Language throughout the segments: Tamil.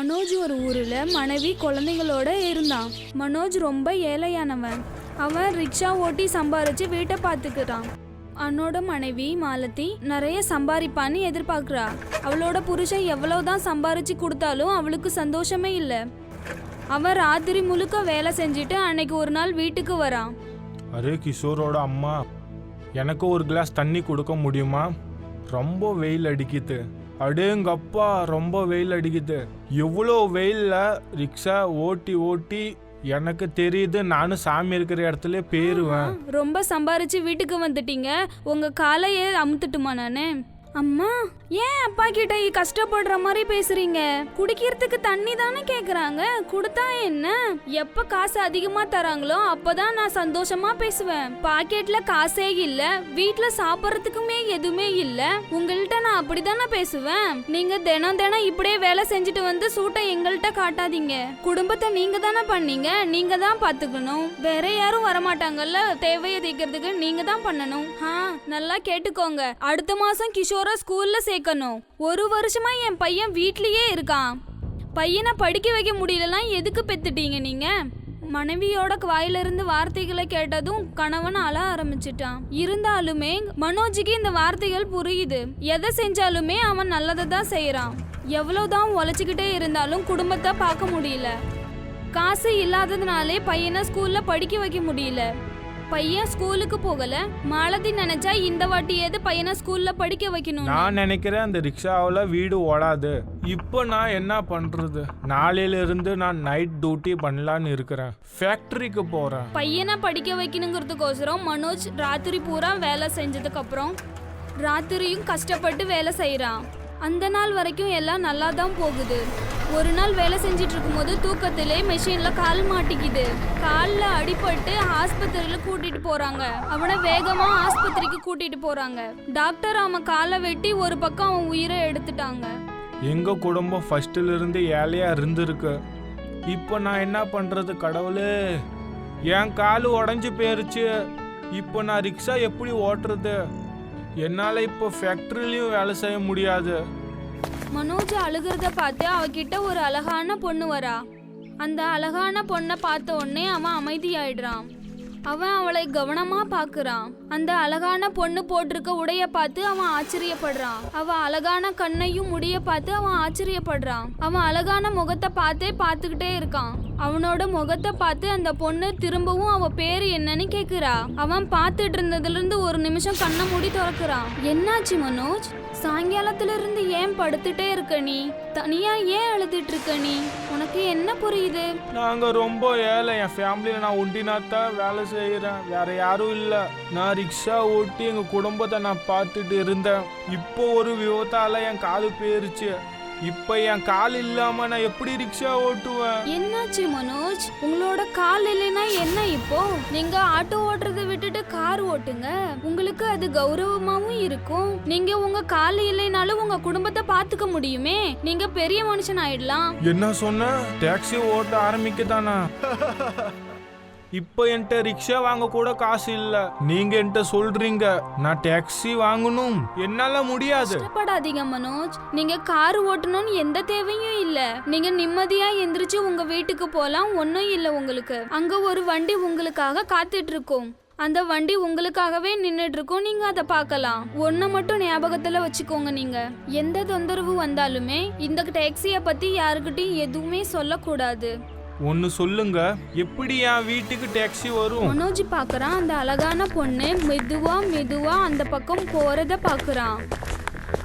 மனோஜ் ஒரு ஊர்ல மனைவி குழந்தைங்களோட இருந்தான். மனோஜ் ரொம்ப ஏழையானவன். அவன் ரிக்ஷா ஓட்டி சம்பாரிச்சு வீட்டை பார்த்துக்கிறான். அவனோட மனைவி மாலதி நிறைய சம்பாதிப்பான்னு எதிர்பார்க்கிறா. அவளோட புருஷன் எவ்வளவுதான் சம்பாரிச்சு கொடுத்தாலும் அவளுக்கு சந்தோஷமே இல்லை. அவன் ராத்திரி முழுக்க வேலை செஞ்சுட்டு அன்னைக்கு ஒரு நாள் வீட்டுக்கு வரான். அரே கிஷோரோட அம்மா, எனக்கு ஒரு கிளாஸ் தண்ணி கொடுக்க முடியுமா? ரொம்ப வெயில் அடிக்குது. அடேங்கப்பா, ரொம்ப வெயில் அடிக்குது. எவ்வளோ வெயிலில் ரிக்ஷா ஓட்டி ஓட்டி எனக்கு தெரியுது, நானும் சாமி இருக்கிற இடத்துல போயிருவேன். ரொம்ப சம்பாரிச்சு வீட்டுக்கு வந்துட்டீங்க, உங்க காலையே அமுத்துட்டுமா நானு? அம்மா, ஏன் அப்பா கிட்ட கஷ்டப்படுற மாதிரி பேசுறீங்க? குடிக்கிறதுக்கு தண்ணி தானே கேக்குறாங்க, கொடுத்தா என்ன? எப்ப காசு அதிகமா தராங்களோ அப்பதான் நான் சந்தோஷமா பேசுவேன். பாக்கெட்ல காசே இல்ல, வீட்டுல சாப்பிடறதுக்குமே எதுவுமே இல்ல, உங்கள்கிட்ட நான் அப்படித்தானே பேசுவேன். நீங்க தினம் தினம் இப்படியே வேலை செஞ்சுட்டு வந்து சூட்டை எங்கள்கிட்ட காட்டாதீங்க. குடும்பத்தை நீங்க தானே பண்ணீங்க, நீங்க தான் பாத்துக்கணும். வேற யாரும் வரமாட்டாங்கல்ல தேவையை தீர்க்கிறதுக்கு, நீங்க தான் பண்ணணும். நல்லா கேட்டுக்கோங்க, அடுத்த மாசம் கிஷோர ஸ்கூல்ல சேர்க்கணும். ஒரு வருஷமா என் பையன் வீட்லயே இருக்கான். பையனை படிக்க வைக்க முடியலன்னா எதுக்கு பெத்துட்டீங்க நீங்க? மனைவியோட வாயிலிருந்து வார்த்தைகளை கேட்டதும் கணவன் அழ ஆரம்பிச்சிட்டான். இருந்தாலுமே மனோஜுக்கு இந்த வார்த்தைகள் புரியுது. எதை செஞ்சாலுமே அவன் நல்லதை தான் செய்யறான். எவ்வளவுதான் உழைச்சிக்கிட்டே இருந்தாலும் குடும்பத்தை பார்க்க முடியல. காசு இல்லாததுனாலே பையனை ஸ்கூல்ல படிக்க வைக்க முடியல. பையன் ஸ்கூலுக்கு போகல. மாலதி நினைச்சா இந்த வாட்டியாவது பையனை ஸ்கூல்ல படிக்க வைக்கணும். நான் நினைக்கிறேன் அந்த ரிக்ஷாவில் வீடு ஓடாது. இப்போ நான் என்ன பண்றது? நாளையில இருந்து நான் நைட் டியூட்டி பண்ணலான்னு இருக்கிறேன். ஃபேக்டரிக்கு போறேன். பையனை படிக்க வைக்கணுங்கிறதுக்கோசரம் மனோஜ் ராத்திரி பூரா வேலை செஞ்சதுக்கு அப்புறம் ராத்திரியும் கஷ்டப்பட்டு வேலை செய்யறான். அந்த நாள் வரைக்கும் எல்லாம் நல்லா தான் போகுது. ஒரு நாள் வேலை செஞ்சிட்டு இருக்கும்போது தூக்கத்திலே மெஷின்ல கால் மாட்டிக்குது. காலில் அடிபட்டு ஆஸ்பத்திரியில கூட்டிட்டு போறாங்க. அவனை வேகமா ஆஸ்பத்திரிக்கு கூட்டிட்டு போறாங்க. டாக்டர் அவன் காலை வெட்டி ஒரு பக்கம் அவன் உயிரை எடுத்துட்டாங்க. எங்க குடும்பம் ஃபர்ஸ்ட்ல இருந்து ஏழையா இருந்திருக்கு. இப்போ நான் என்ன பண்றது கடவுளே? என் காலு உடஞ்சி போயிருச்சு. இப்போ நான் ரிக்ஷா எப்படி ஓட்டுறது? என்னால இப்போ ஃபேக்டரிலையும் வேலை செய்ய முடியாது. மனோஜ் அழுகிறத பார்த்து அவகிட்ட ஒரு அழகான பொண்ணு வரா. அந்த அழகான பொண்ணை பார்த்த உடனே அவன் அமைதியாயிடுறான். அவன் அவளை கவனமா பாக்குறான். அந்த அழகான பொண்ணு போட்டிருக்க உடைய பார்த்து அவன் ஆச்சரியப்படுறான். அவ அழகான கண்ணையும் முடிய பார்த்து அவன் ஆச்சரியப்படுறான். அவன் அழகான முகத்தை பார்த்தே பார்த்துக்கிட்டே இருக்கான். அவனோட முகத்தை பார்த்து அந்த பொண்ணு திரும்பவும் அவ பேரு என்னன்னு கேக்குறா. அவன் பார்த்துட்டு இருந்ததுல இருந்து ஒரு நிமிஷம் கண்ணை மூடி திறக்கிறான். என்னாச்சு மனோஜ்? சாயங்காலத்துல இருந்து ஏன் படுத்துட்டே இருக்க? நீ தனியா ஏன் அழுதுட்டு இருக்க? நீ உனக்கு என்ன புரியுது? நாங்க ரொம்ப ஏழை. என் ஃபேமிலியில நான் ஒண்டினாத்தான் வேலை செய்யறேன், வேற யாரும் இல்ல. நான் ரிக்ஷா ஓட்டி எங்க குடும்பத்தை நான் பார்த்துட்டு இருந்தேன். இப்போ ஒரு விபத்தால என் காலு போயிருச்சு. இப்ப என் கால் இல்லாம நான் எப்படி ரிக்ஷா ஓட்டுவேன்? என்னாச்சு மனோஜ்? உங்களோட கால் இல்லைன்னா என்ன? இப்போ நீங்க ஆட்டோ ஓட்டுறதை விட்டுட்டு கார் ஓட்டுங்க, உங்களுக்கு அது கௌரவமாவும் இருக்கும். நீங்க உங்க கால் இல்லைனாலும் உங்க குடும்பத்தை பாத்துக்க முடியுமே. நீங்க பெரிய மனுஷன் ஆயிடலாம். என்ன சொன்ன? டாக்ஸி ஓட்ட ஆரம்பிக்கதானா? இப்போ என்கிட்ட ரிக்ஷா வாங்க கூட காசு இல்ல. நீங்க என்கிட்ட சொல்றீங்க நான் டாக்ஸி வாங்கணும்? என்னால முடியாது. கஷ்டப்படாதீங்க மனோஜ். நீங்க கார் ஓட்டணும்னு எந்த தேவையும் இல்ல. நீங்க நிம்மதியா எந்திரிச்சு உங்க வீட்டுக்கு போலாம். ஒன்னும் இல்ல உங்களுக்கு. அங்க ஒரு வண்டி உங்களுக்காக காத்துட்டு இருக்கும். அந்த வண்டி உங்களுக்காகவே நின்னுட்டு இருக்கும். நீங்க அதை பார்க்கலாம். ஒன்ன மட்டும் ஞாபகத்துல வச்சுக்கோங்க, நீங்க எந்த தொந்தரவு வந்தாலுமே இந்த டாக்ஸிய பத்தி யாருக்கிட்டையும் எதுவுமே சொல்லக்கூடாது. ஒன்னு சொல்லுங்க, எப்படி என் வீட்டுக்கு டாக்ஸி வரும்? மனோஜ் பாக்குறான். அந்த அழகான பொண்ணு மெதுவா மெதுவா அந்த பக்கம் போறத பாக்குறான்.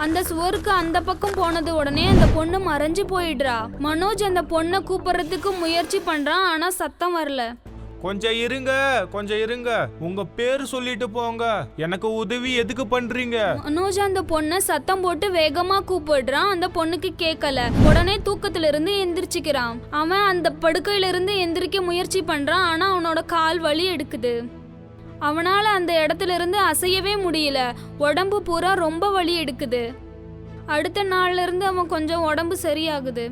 அந்த சுவருக்கு அந்த பக்கம் போனது உடனே அந்த பொண்ணு மறைஞ்சு போயிடுறா. மனோஜ் அந்த பொண்ணை கூப்பிடுறதுக்கு முயற்சி பண்றான், ஆனா சத்தம் வரல. கொஞ்சம் இருங்க, கொஞ்சம் இருங்க. உங்க பேரு சொல்லிட்டு போங்க. எனக்கு உதவி எதுக்கு பண்றீங்க? மனோஜ் அந்த பொண்ணை சத்தம் போட்டு வேகமா கூப்பிடுறான். அந்த பொண்ணுக்கு கேட்கல. உடனே தூக்கத்துல இருந்து எந்திரிச்சுக்கிறான். அவன் அந்த படுக்கையில இருந்து எந்திரிக்க முயற்சி பண்றான், ஆனா அவனோட கால் வலி எடுக்குது. அவனால அந்த இடத்துல இருந்து அசையவே முடியல. உடம்பு பூரா ரொம்ப வலி எடுக்குது. அடுத்த நாள்ல இருந்து அவன் கொஞ்சம் உடம்பு சரியாகுது.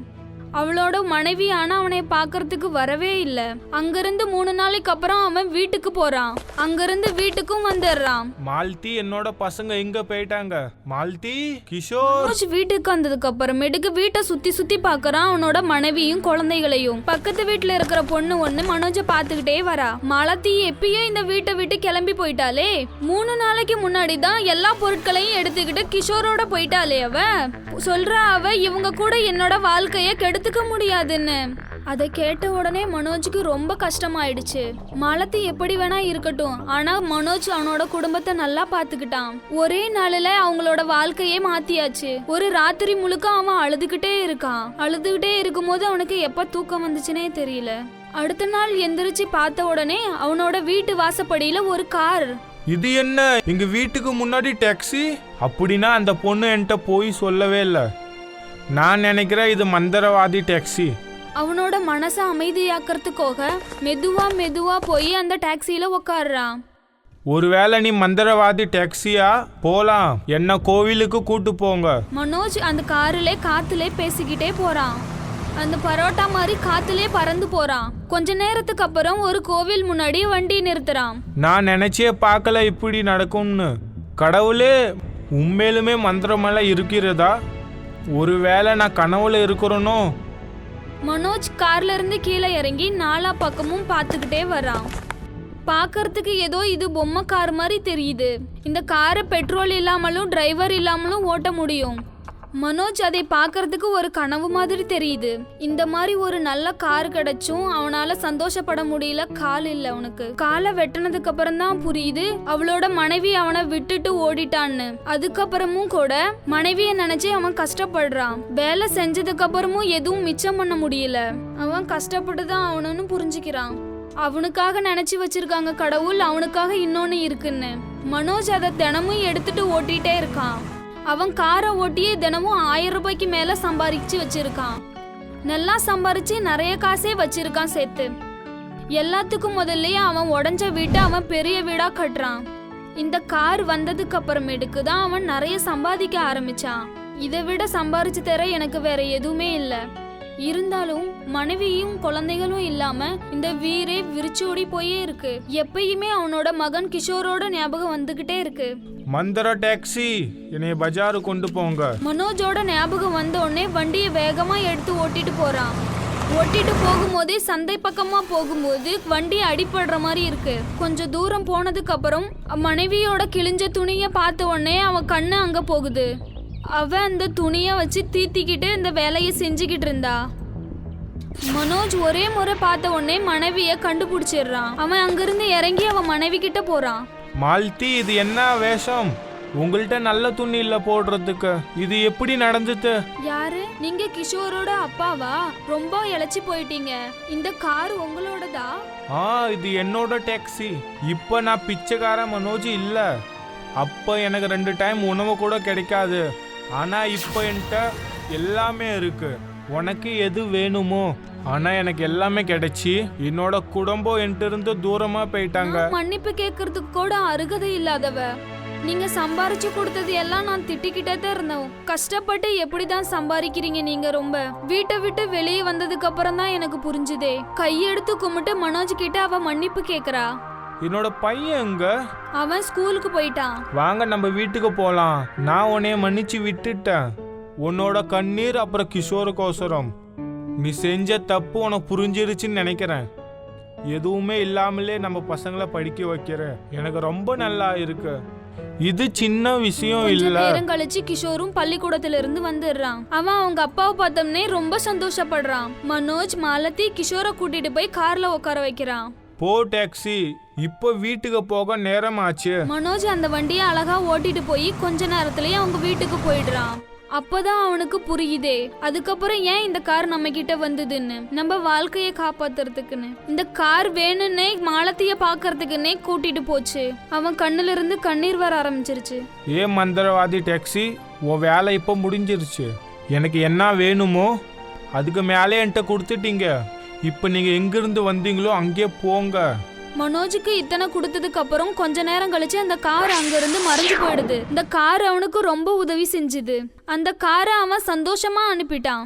அவளோட மனைவி ஆனா அவனை பார்க்கறதுக்கு வரவே இல்லை. அங்கிருந்து 3 நாளைக்கு அப்புறம் அவன் வீட்டுக்கு போறான். அங்கிருந்து வீட்டுக்கும் வந்துடுறான். மால்தி, என்னோட பசங்க எங்க போயிட்டாங்க? மால்தி, கிஷோர். மனோஜ் வீட்டுக்கு வந்ததுக்கு அப்புறமேட்டுக்கு வீட்டை சுத்தி சுத்தி பாக்குறான். அவனோட மனைவியும் குழந்தைகளையும். பக்கத்து வீட்டுல இருக்கிற பொண்ணு ஒண்ணு மனோஜை பாத்துக்கிட்டே வரா. மாலதி எப்பயும் இந்த வீட்டை விட்டு கிளம்பி போயிட்டாலே. 3 நாளைக்கு முன்னாடி தான் எல்லா பொருட்களையும் எடுத்துக்கிட்டு கிஷோரோட போயிட்டாலே. அவ சொல்றா, அவ இவங்க கூட என்னோட வாழ்க்கைய கெடுத்துக்க முடியாதுன்னு. அதை கேட்ட உடனே மனோஜுக்கு ரொம்ப கஷ்டமாயிடுச்சு. மாலதி எப்படி வேணா இருக்கட்டும், ஆனா மனோஜ் அவனோட குடும்பத்தை நல்லா பாத்துக்கிட்டான். ஒரே நாளில அவங்களோட வாழ்க்கையே மாத்தியாச்சு. ஒரு ராத்திரி முழுக்க அவன் அழுதுகிட்டே இருக்கான். அழுதுகிட்டே இருக்கும்போது அவனுக்கு எப்ப தூக்கம் வந்துச்சுன்னே தெரியல. அடுத்த நாள் எந்திரிச்சு பார்த்த உடனே அவனோட வீட்டு வாசப்படியில ஒரு கார். இது என்ன, எங்க வீட்டுக்கு முன்னாடி டாக்ஸி? அப்படின்னா அந்த பொண்ணு என்கிட்ட போய் சொல்லவே இல்லை. நான் நினைக்கிறேன் இது மந்திரவாதி டாக்ஸி. அவனோட மனசை அமைதியாக்குறதுக்காக மெதுவா போய் அந்த டாக்ஸியில உட்காடுறான். ஒருவேளை நீ மந்திரவாதி டாக்ஸியா? போலாம், என்ன கோவிலுக்கு கூட்டு போங்க. மனோஜ் அந்த காரிலே காத்துலே பேசிக்கிட்டே போறான். அந்த பரோட்டா மாதிரி காத்துலே பறந்து போறான். கொஞ்ச நேரத்துக்கு அப்புறம் ஒரு கோவில் முன்னாடி வண்டி நிறுத்துறான். நான் நினைச்சே பார்க்கல இப்படி நடக்கும்னு. கடவுளே, உண்மையிலுமே மந்திரமெல்லாம் இருக்கிறதா? ஒருவேளை நான் கனவுல இருக்கிறனோ? மனோஜ் கார்ல இருந்து கீழே இறங்கி 4 பக்கமும் பார்த்துக்கிட்டே வரான். பார்க்கறதுக்கு ஏதோ இது பொம்மை கார் மாதிரி தெரியுது. இந்த காரை பெட்ரோல் இல்லாமலும் டிரைவர் இல்லாமலும் ஓட்ட முடியும். மனோஜ் அதை பார்க்கறதுக்கு ஒரு கனவு மாதிரி தெரியுது. இந்த மாதிரி ஒரு நல்ல கார் கிடைச்சும் அவனால சந்தோஷப்பட முடியல. கால் இல்ல அவனுக்கு. காலை வெட்டினதுக்கு அப்புறம் தான் புரியுது அவளோட மனைவி அவனை விட்டுட்டு ஓடிட்டான்னு. அதுக்கப்புறமும் கூட மனைவியை நினைச்சு அவன் கஷ்டப்படுறான். வேலை செஞ்சதுக்கு அப்புறமும் எதுவும் மிச்சம் பண்ண முடியல. அவன் கஷ்டப்பட்டுதான் அவனு புரிஞ்சுக்கிறான். அவனுக்காக நினைச்சு வச்சிருக்காங்க கடவுள், அவனுக்காக இன்னொன்னு இருக்குன்னு. மனோஜ் அதை தினமும் எடுத்துட்டு ஓட்டிட்டே இருக்கான். அவன் காரை ஓட்டியே தினமும் 1000 ரூபாய்க்கு மேல சம்பாதிச்சு வச்சிருக்கான். நல்லா சம்பாரிச்சு நிறைய காசே வச்சிருக்கான் சேர்த்து. எல்லாத்துக்கும் முதல்லயே அவன் உடஞ்ச வீட்டை அவன் பெரிய வீடா கட்டுறான். இந்த கார் வந்ததுக்கு அப்புறமேட்டுக்கு தான் அவன் நிறைய சம்பாதிக்க ஆரம்பிச்சான். இதை விட சம்பாரிச்சு தர எனக்கு வேற எதுவுமே இல்லை. இருந்தாலும் மனைவியும் குழந்தைகளும் இல்லாம இந்த வீரே விரிச்சோடி போயே இருக்கு. எப்பயுமே அவனோட மகன் கிஷோரோட ஞாபகம் வந்துகிட்டே இருக்கு. மந்திர டாக்ஸி, என்னைய பஜாரு கொண்டு போங்க. மனோஜோட ஞாபகம் வந்த உடனே வண்டியை வேகமா எடுத்து ஓட்டிட்டு போறான். ஓட்டிட்டு போகும்போதே சந்தை பக்கமா போகும்போது வண்டி அடிபடுற மாதிரி இருக்கு. கொஞ்சம் தூரம் போனதுக்கு அப்புறம் மனைவியோட கிழிஞ்ச துணிய பார்த்த உடனே அவன் கண்ணு அங்க போகுது. அவ அந்த துணிய வச்சு தீத்திக்கிட்டு இந்த வேலையை செஞ்சுக்கிட்டு இருந்தா. மனோஜ் ஒரே முறை பார்த்த உடனே மனைவிய கண்டுபிடிச்சிடுறான். அவன் அங்கிருந்து இறங்கி அவன் மனைவி கிட்ட போறான். மால்தி, இது என்ன வேஷம்? உங்கள்கிட்ட நல்ல துணி இல்ல போடுறதுக்கு. இது எப்படி நடந்துச்சு? யாரு நீங்க? கிஷோரோட அப்பாவா? ரொம்ப இழைச்சி போயிட்டீங்க. இந்த கார் உங்களோடதா? இது என்னோட டாக்ஸி. இப்ப நான் பிச்சைக்கார மனோஜ் இல்ல. அப்ப எனக்கு 2 டைம் உணவு கூட கிடைக்காது. ஆனா இப்ப என்கிட்ட எல்லாமே இருக்கு. உனக்கு எது வேணுமோ? ஆனா எனக்கு எல்லாமே கிடைச்சி என்னோட குடும்பம் என்கிட்ட இருந்து தூரமா போயிட்டாங்க. மன்னிப்பு கேட்கறதுக்கு கூட அருகதை இல்லாதவ. நீங்க சம்பாரிச்சு கொடுத்தது எல்லாம் நான் திட்டிக்கிட்டே தான் இருந்தோம். கஷ்டப்பட்டு எப்படிதான் சம்பாதிக்கிறீங்க நீங்க. ரொம்ப வீட்டை விட்டு வெளியே வந்ததுக்கு அப்புறம் தான் எனக்கு புரிஞ்சுதே. கையெடுத்து கும்பிட்டு மனோஜ் கிட்ட அவ மன்னிப்பு கேக்குறா. என்னோட பையன் எங்க? அவன் ஸ்கூலுக்கு போயிட்டான். வாங்க நம்ம வீட்டுக்கு போலாம். நான் உன்னைய மன்னிச்சு விட்டுட்டேன். உன்னோட கண்ணீர் அப்புறம் கிஷோருக்கோசரம். நீ செஞ்ச தப்பு உனக்கு புரிஞ்சிருச்சுன்னு நினைக்கிறேன். எதுவுமே இல்லாமலே நம்ம பசங்களை படிக்க வைக்கிற எனக்கு ரொம்ப நல்லா இருக்கு. இது சின்ன விஷயம் இல்ல. நேரம் கழிச்சு கிஷோரும் பள்ளிக்கூடத்துல இருந்து வந்துடுறான். அவன் அவங்க அப்பாவை பார்த்தோம்னே ரொம்ப சந்தோஷப்படுறான். மனோஜ் மாலதி கிஷோரை கூட்டிட்டு போய் கார்ல உட்கார வைக்கிறான். போ டாக்ஸி, இப்போ வீட்டுக்கு போக நேரம் ஆச்சு. மனோஜ் அந்த வண்டியை அழகா ஓட்டிட்டு போய் கொஞ்ச நேரத்திலேயே அவங்க வீட்டுக்கு போயிடுறான். அப்பதான் அவனுக்கு புரியுதே அதுக்கப்புறம் ஏன் இந்த கார் நம்ம கிட்ட வந்ததுன்னு. நம்ம வாழ்க்கையை காப்பாத்துறதுக்குன்னு இந்த கார் வேணும்னே மாலத்திய பாக்குறதுக்குன்னே கூட்டிட்டு போச்சு. அவன் கண்ணுல இருந்து கண்ணீர் வர ஆரம்பிச்சிருச்சு. ஏன் மந்திரவாதி டாக்ஸி, உன் வேலை இப்போ முடிஞ்சிருச்சு. எனக்கு என்ன வேணுமோ அதுக்கு மேலே என்கிட்ட கொடுத்துட்டீங்க. இப்போ நீங்க எங்கிருந்து வந்தீங்களோ அங்கே போங்க. மனோஜுக்கு இத்தனை கொடுத்ததுக்கு அப்புறம் கொஞ்ச நேரம் கழிச்சு அந்த கார் அங்கிருந்து மறைஞ்சு போயிடுது. இந்த கார் அவனுக்கு ரொம்ப உதவி செஞ்சுது. அந்த காரை அவன் சந்தோஷமா அனுப்பிட்டான்.